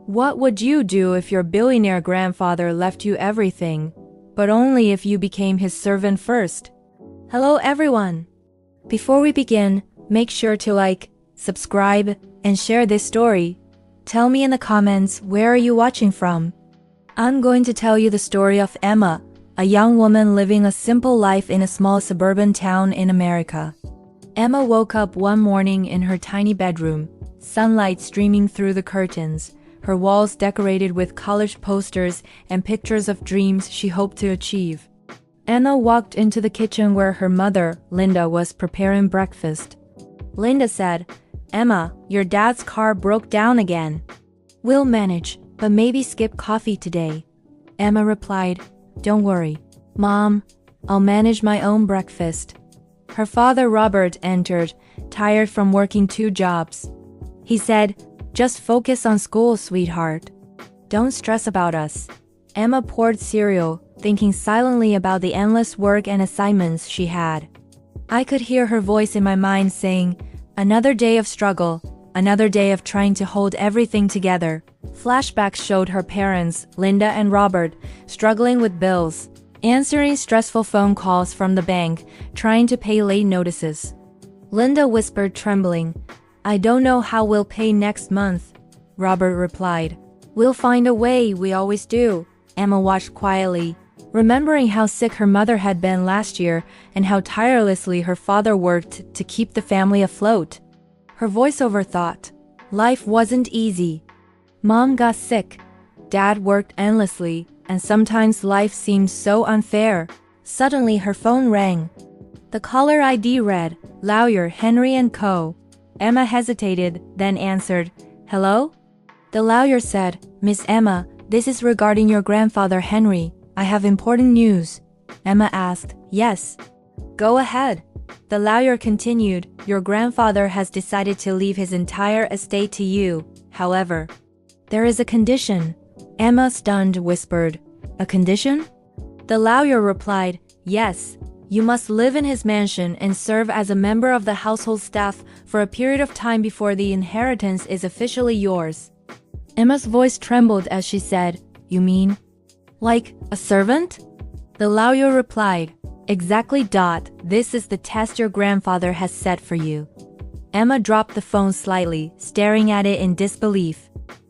What would you do if your billionaire grandfather left you everything, but only if you became his servant first? Hello everyone! Before we begin, make sure to like, subscribe, and share this story. Tell me in the comments where are you watching from. I'm going to tell you the story of Emma, a young woman living a simple life in a small suburban town in America. Emma woke up one morning in her tiny bedroom, sunlight streaming through the curtains, her walls decorated with college posters and pictures of dreams she hoped to achieve. Emma walked into the kitchen where her mother, Linda, was preparing breakfast. Linda said, "Emma, your dad's car broke down again. We'll manage, but maybe skip coffee today." Emma replied, "Don't worry, Mom, I'll manage my own breakfast." Her father, Robert, entered, tired from working 2 jobs. He said, "Just focus on school, sweetheart. Don't stress about us." Emma poured cereal, thinking silently about the endless work and assignments she had. I could hear her voice in my mind saying, "Another day of struggle, another day of trying to hold everything together." Flashbacks showed her parents, Linda and Robert, struggling with bills, answering stressful phone calls from the bank, trying to pay late notices. Linda whispered, trembling, "I don't know how we'll pay next month." Robert replied, "We'll find a way, we always do." Emma watched quietly, remembering how sick her mother had been last year and how tirelessly her father worked to keep the family afloat. Her voiceover thought, "Life wasn't easy. Mom got sick. Dad worked endlessly, and sometimes life seemed so unfair." Suddenly her phone rang. The caller ID read, "Lawyer Henry & Co." Emma hesitated, then answered, "Hello?" The lawyer said, "Miss Emma, this is regarding your grandfather Henry. I have important news." Emma asked, "Yes. Go ahead." The lawyer continued, "Your grandfather has decided to leave his entire estate to you. However, there is a condition." Emma, stunned, whispered, "A condition?" The lawyer replied, "Yes. You must live in his mansion and serve as a member of the household staff for a period of time before the inheritance is officially yours." Emma's voice trembled as she said, "You mean, like, a servant?" The lawyer replied, "Exactly. This is the test your grandfather has set for you." Emma dropped the phone slightly, staring at it in disbelief.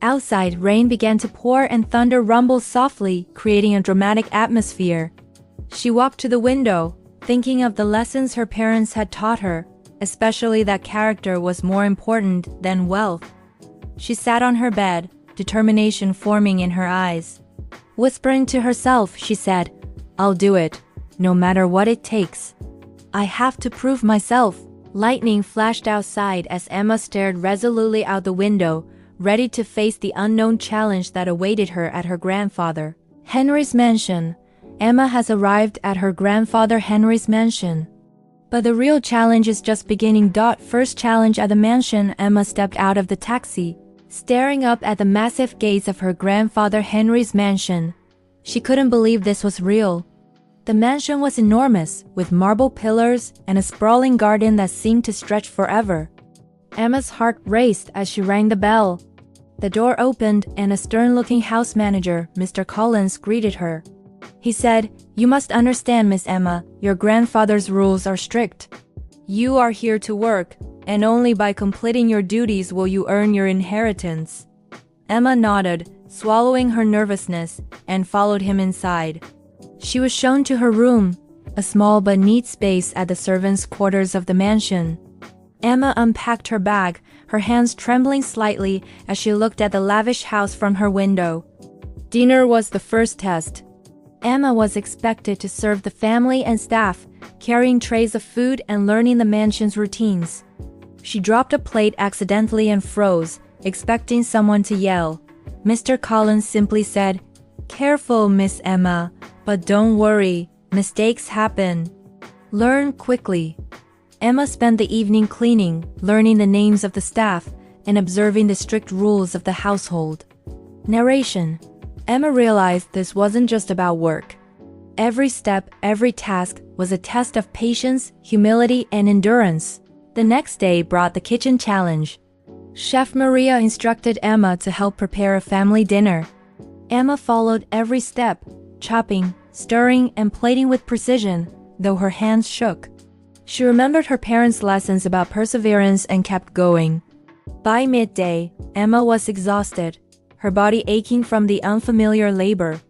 Outside, rain began to pour and thunder rumbled softly, creating a dramatic atmosphere. She walked to the window, thinking of the lessons her parents had taught her, especially that character was more important than wealth. She sat on her bed, determination forming in her eyes. Whispering to herself, she said, "I'll do it, no matter what it takes. I have to prove myself." Lightning flashed outside as Emma stared resolutely out the window, ready to face the unknown challenge that awaited her at her grandfather Henry's mansion. Emma has arrived at her grandfather Henry's mansion. But the real challenge is just beginning. First challenge at the mansion. Emma stepped out of the taxi, staring up at the massive gates of her grandfather Henry's mansion. She couldn't believe this was real. The mansion was enormous, with marble pillars and a sprawling garden that seemed to stretch forever. Emma's heart raced as she rang the bell. The door opened and a stern-looking house manager, Mr. Collins, greeted her. He said, "You must understand, Miss Emma, your grandfather's rules are strict. You are here to work, and only by completing your duties will you earn your inheritance." Emma nodded, swallowing her nervousness, and followed him inside. She was shown to her room, a small but neat space at the servants' quarters of the mansion. Emma unpacked her bag, her hands trembling slightly as she looked at the lavish house from her window. Dinner was the first test. Emma was expected to serve the family and staff, carrying trays of food and learning the mansion's routines. She dropped a plate accidentally and froze, expecting someone to yell. Mr. Collins simply said, "Careful, Miss Emma, but don't worry, mistakes happen. Learn quickly." Emma spent the evening cleaning, learning the names of the staff, and observing the strict rules of the household. Narration. Emma realized this wasn't just about work. Every step, every task was a test of patience, humility, and endurance. The next day brought the kitchen challenge. Chef Maria instructed Emma to help prepare a family dinner. Emma followed every step, chopping, stirring, and plating with precision, though her hands shook. She remembered her parents' lessons about perseverance and kept going. By midday, Emma was exhausted, her body aching from the unfamiliar labor.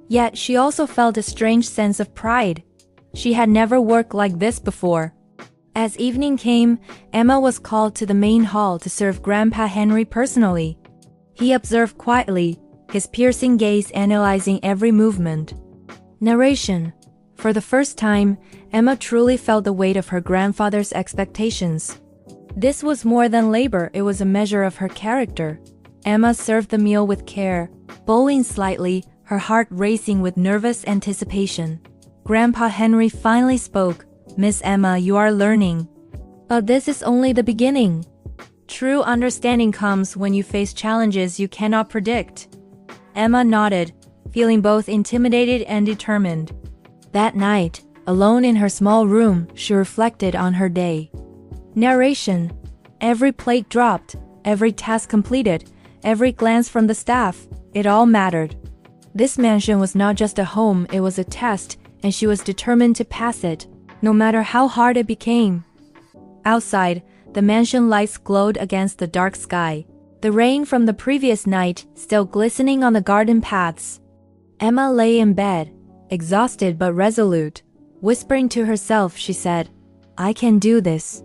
Yet she also felt a strange sense of pride. She had never worked like this before. As evening came, Emma was called to the main hall to serve Grandpa Henry personally. He observed quietly, his piercing gaze analyzing every movement. Narration. For the first time, Emma truly felt the weight of her grandfather's expectations. This was more than labor, it was a measure of her character. Emma served the meal with care, bowing slightly, her heart racing with nervous anticipation. Grandpa Henry finally spoke. "Miss Emma, you are learning. But this is only the beginning. True understanding comes when you face challenges you cannot predict." Emma nodded, feeling both intimidated and determined. That night, alone in her small room, she reflected on her day. Narration. Every plate dropped, every task completed, every glance from the staff, it all mattered. This mansion was not just a home, it was a test, and she was determined to pass it, no matter how hard it became. Outside, the mansion lights glowed against the dark sky, the rain from the previous night still glistening on the garden paths. Emma lay in bed, exhausted but resolute. Whispering to herself, she said, "I can do this.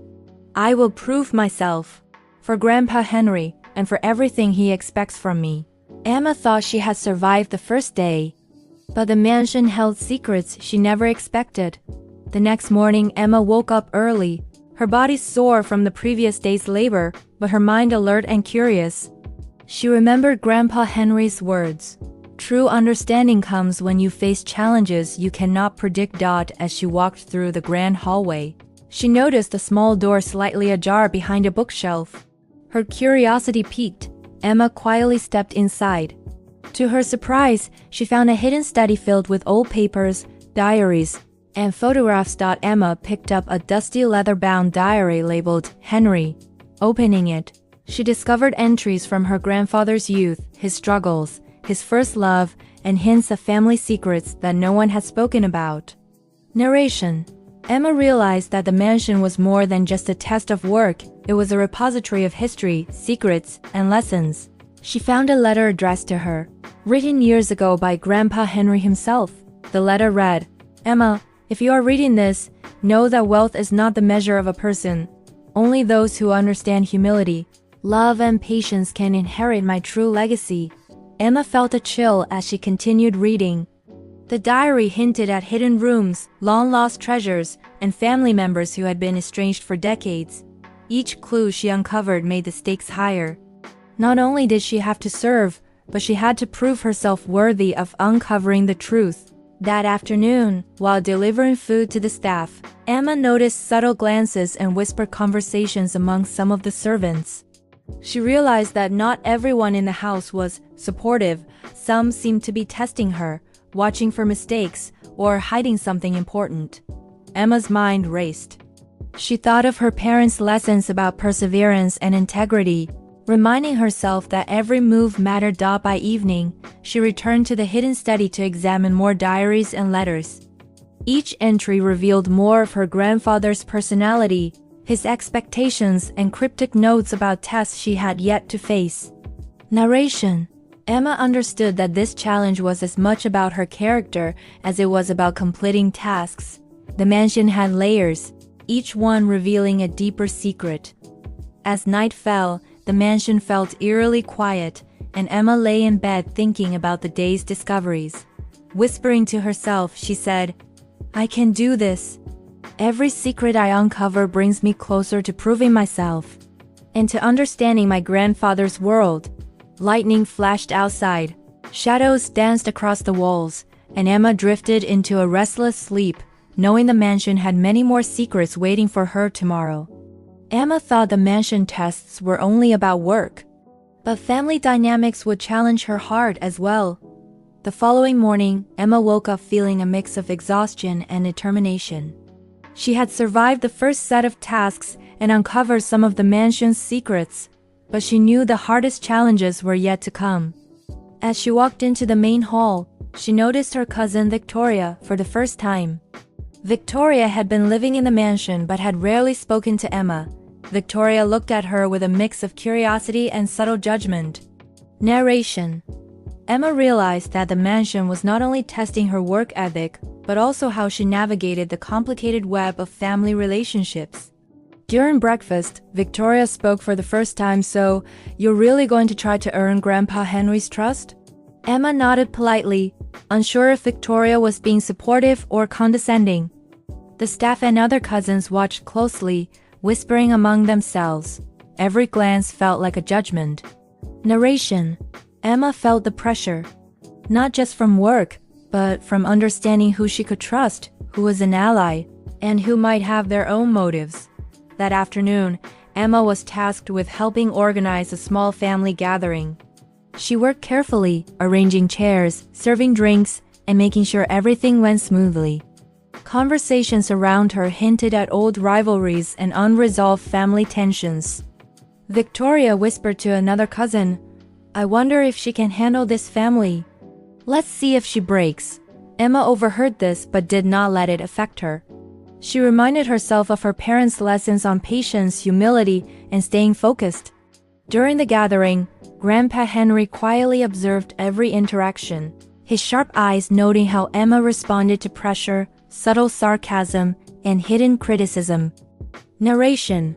I will prove myself. For Grandpa Henry, and for everything he expects from me." Emma thought she had survived the first day. But the mansion held secrets she never expected. The next morning, Emma woke up early, her body sore from the previous day's labor, but her mind alert and curious. She remembered Grandpa Henry's words. True understanding comes when you face challenges you cannot predict. As she walked through the grand hallway, she noticed a small door slightly ajar behind a bookshelf. Her curiosity piqued. Emma quietly stepped inside. To her surprise, she found a hidden study filled with old papers, diaries, and photographs. Emma picked up a dusty leather-bound diary labeled Henry. Opening it, she discovered entries from her grandfather's youth, his struggles, his first love, and hints of family secrets that no one had spoken about. Narration. Emma realized that the mansion was more than just a test of work, it was a repository of history, secrets, and lessons. She found a letter addressed to her, written years ago by Grandpa Henry himself. The letter read, "Emma, if you are reading this, know that wealth is not the measure of a person. Only those who understand humility, love, and patience can inherit my true legacy." Emma felt a chill as she continued reading. The diary hinted at hidden rooms, long-lost treasures, and family members who had been estranged for decades. Each clue she uncovered made the stakes higher. Not only did she have to serve, but she had to prove herself worthy of uncovering the truth. That afternoon, while delivering food to the staff, Emma noticed subtle glances and whispered conversations among some of the servants. She realized that not everyone in the house was supportive. Some seemed to be testing her, watching for mistakes, or hiding something important. Emma's mind raced. She thought of her parents' lessons about perseverance and integrity, reminding herself that every move mattered. By evening, she returned to the hidden study to examine more diaries and letters. Each entry revealed more of her grandfather's personality, his expectations, and cryptic notes about tests she had yet to face. Narration. Emma understood that this challenge was as much about her character as it was about completing tasks. The mansion had layers, each one revealing a deeper secret. As night fell, the mansion felt eerily quiet, and Emma lay in bed thinking about the day's discoveries. Whispering to herself, she said, "I can do this. Every secret I uncover brings me closer to proving myself, and to understanding my grandfather's world." Lightning flashed outside. Shadows danced across the walls, and Emma drifted into a restless sleep, knowing the mansion had many more secrets waiting for her tomorrow. Emma thought the mansion tests were only about work, but family dynamics would challenge her heart as well. The following morning, Emma woke up feeling a mix of exhaustion and determination. She had survived the first set of tasks and uncovered some of the mansion's secrets. but she knew the hardest challenges were yet to come. As she walked into the main hall, she noticed her cousin Victoria for the first time. Victoria had been living in the mansion but had rarely spoken to Emma. Victoria looked at her with a mix of curiosity and subtle judgment. Narration. Emma realized that the mansion was not only testing her work ethic, but also how she navigated the complicated web of family relationships. During breakfast, Victoria spoke for the first time. "So, you're really going to try to earn Grandpa Henry's trust?" Emma nodded politely, unsure if Victoria was being supportive or condescending. The staff and other cousins watched closely, whispering among themselves. Every glance felt like a judgment. Narration. Emma felt the pressure, not just from work, but from understanding who she could trust, who was an ally, and who might have their own motives. That afternoon, Emma was tasked with helping organize a small family gathering. She worked carefully, arranging chairs, serving drinks, and making sure everything went smoothly. Conversations around her hinted at old rivalries and unresolved family tensions. Victoria whispered to another cousin, "I wonder if she can handle this family. Let's see if she breaks." Emma overheard this but did not let it affect her. She reminded herself of her parents' lessons on patience, humility, and staying focused. During the gathering, Grandpa Henry quietly observed every interaction, his sharp eyes noting how Emma responded to pressure, subtle sarcasm, and hidden criticism. Narration.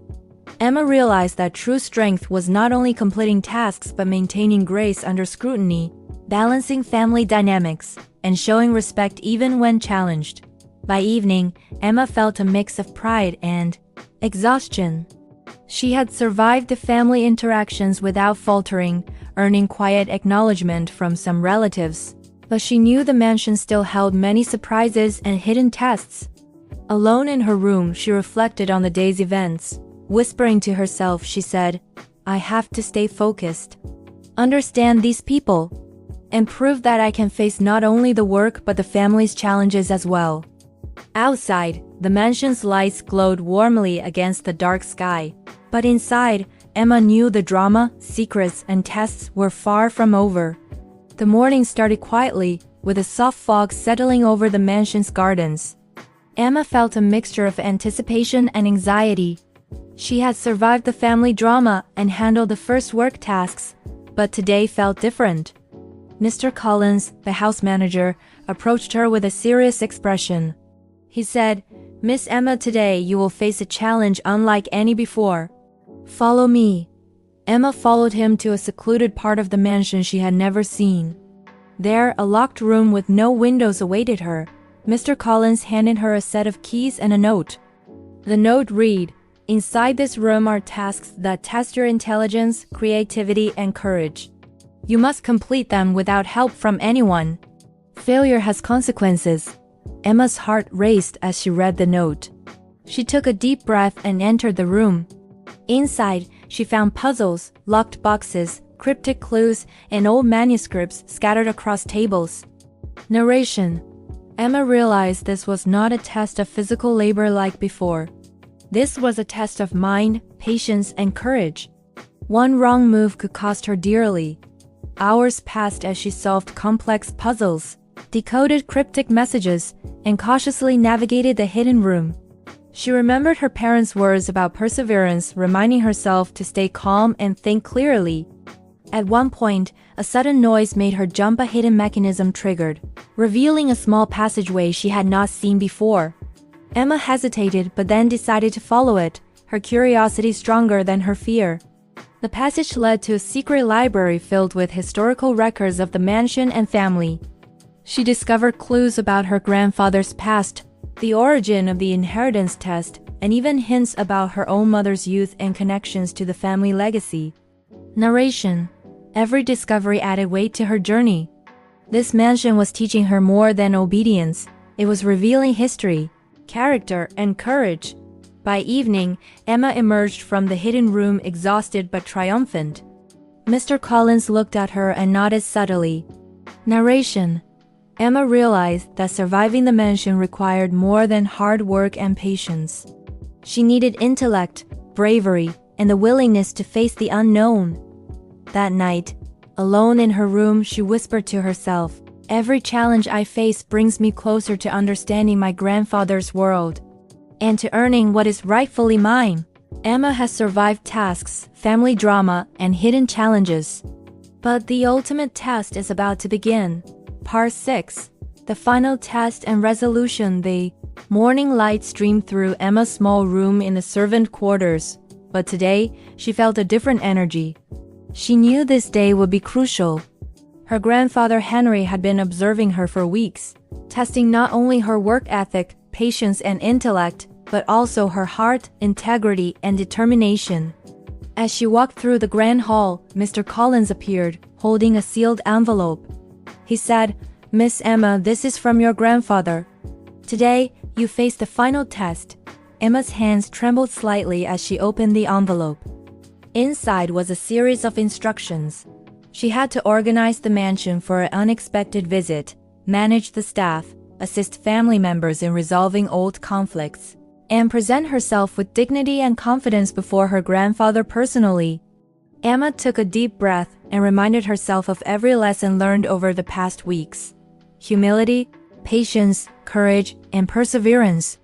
Emma realized that true strength was not only completing tasks but maintaining grace under scrutiny, balancing family dynamics, and showing respect even when challenged. By evening, Emma felt a mix of pride and exhaustion. She had survived the family interactions without faltering, earning quiet acknowledgement from some relatives. But she knew the mansion still held many surprises and hidden tests. Alone in her room, she reflected on the day's events. Whispering to herself, she said, "I have to stay focused, understand these people, and prove that I can face not only the work but the family's challenges as well." Outside, the mansion's lights glowed warmly against the dark sky. But inside, Emma knew the drama, secrets, and tests were far from over. The morning started quietly, with a soft fog settling over the mansion's gardens. Emma felt a mixture of anticipation and anxiety. She had survived the family drama and handled the first work tasks, but today felt different. Mr. Collins, the house manager, approached her with a serious expression. He said, "Miss Emma, today you will face a challenge unlike any before. Follow me." Emma followed him to a secluded part of the mansion she had never seen. There, a locked room with no windows awaited her. Mr. Collins handed her a set of keys and a note. The note read, "Inside this room are tasks that test your intelligence, creativity, and courage. You must complete them without help from anyone. Failure has consequences." Emma's heart raced as she read the note. She took a deep breath and entered the room. Inside, she found puzzles, locked boxes, cryptic clues, and old manuscripts scattered across tables. Narration. Emma realized this was not a test of physical labor like before. This was a test of mind, patience, and courage. One wrong move could cost her dearly. Hours passed as she solved complex puzzles, decoded cryptic messages, and cautiously navigated the hidden room. She remembered her parents' words about perseverance, reminding herself to stay calm and think clearly. At one point, a sudden noise made her jump. A hidden mechanism triggered, revealing a small passageway she had not seen before. Emma hesitated but then decided to follow it, her curiosity stronger than her fear. The passage led to a secret library filled with historical records of the mansion and family. She discovered clues about her grandfather's past, the origin of the inheritance test, and even hints about her own mother's youth and connections to the family legacy. Narration. Every discovery added weight to her journey. This mansion was teaching her more than obedience. It was revealing history, character, and courage. By evening, Emma emerged from the hidden room exhausted but triumphant. Mr. Collins looked at her and nodded subtly. Narration. Emma realized that surviving the mansion required more than hard work and patience. She needed intellect, bravery, and the willingness to face the unknown. That night, alone in her room, she whispered to herself, "Every challenge I face brings me closer to understanding my grandfather's world and to earning what is rightfully mine." Emma has survived tasks, family drama, and hidden challenges. But the ultimate test is about to begin. Part 6. The final test and resolution. The morning light streamed through Emma's small room in the servant quarters, but today she felt a different energy. She knew this day would be crucial. Her grandfather Henry had been observing her for weeks, testing not only her work ethic, patience, and intellect, but also her heart, integrity, and determination. As she walked through the grand hall, Mr. Collins appeared, holding a sealed envelope. He said, "Miss Emma, this is from your grandfather. Today, you face the final test." Emma's hands trembled slightly as she opened the envelope. Inside was a series of instructions. She had to organize the mansion for an unexpected visit, manage the staff, assist family members in resolving old conflicts, and present herself with dignity and confidence before her grandfather personally. Emma took a deep breath and reminded herself of every lesson learned over the past weeks. Humility, patience, courage, and perseverance.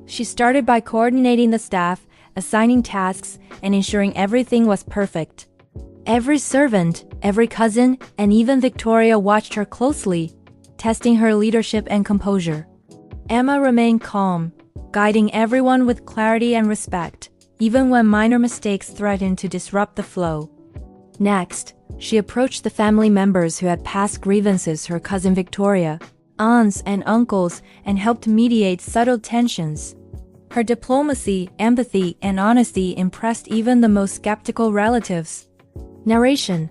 She started by coordinating the staff, assigning tasks, and ensuring everything was perfect. Every servant, every cousin, and even Victoria watched her closely, testing her leadership and composure. Emma remained calm, guiding everyone with clarity and respect, even when minor mistakes threatened to disrupt the flow. Next, she approached the family members who had past grievances, her cousin Victoria, aunts and uncles, and helped mediate subtle tensions. Her diplomacy, empathy, and honesty impressed even the most skeptical relatives. Narration.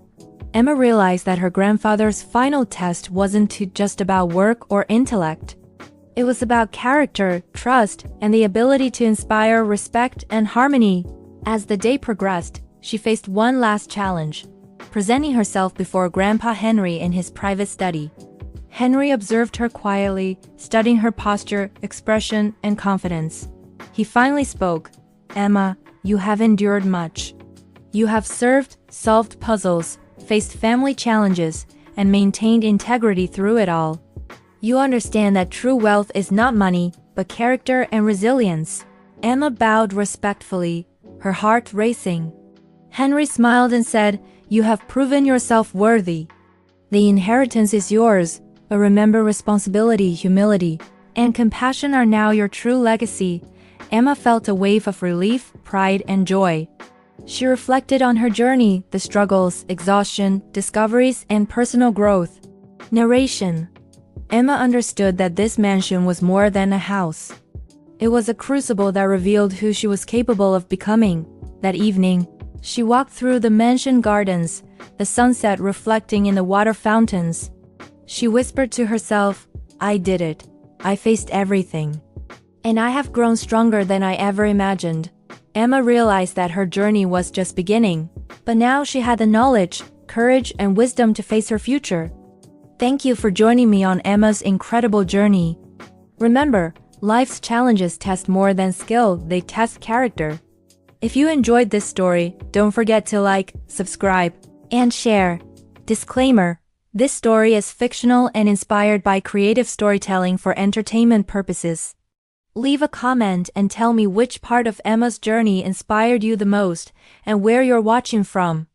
Emma realized that her grandfather's final test wasn't just about work or intellect. It was about character, trust, and the ability to inspire respect and harmony. As the day progressed, she faced one last challenge, presenting herself before Grandpa Henry in his private study. Henry observed her quietly, studying her posture, expression, and confidence. He finally spoke. "Emma, you have endured much. You have served, solved puzzles, faced family challenges, and maintained integrity through it all. You understand that true wealth is not money, but character and resilience." Emma bowed respectfully, her heart racing. Henry smiled and said, "You have proven yourself worthy. The inheritance is yours, but remember, responsibility, humility, and compassion are now your true legacy." Emma felt a wave of relief, pride, and joy. She reflected on her journey, the struggles, exhaustion, discoveries, and personal growth. Narration. Emma understood that this mansion was more than a house. It was a crucible that revealed who she was capable of becoming. That evening, she walked through the mansion gardens, the sunset reflecting in the water fountains. She whispered to herself, "I did it. I faced everything. And I have grown stronger than I ever imagined." Emma realized that her journey was just beginning, but now she had the knowledge, courage, and wisdom to face her future. Thank you for joining me on Emma's incredible journey. Remember, life's challenges test more than skill, they test character. If you enjoyed this story, don't forget to like, subscribe, and share. Disclaimer: this story is fictional and inspired by creative storytelling for entertainment purposes. Leave a comment and tell me which part of Emma's journey inspired you the most and where you're watching from.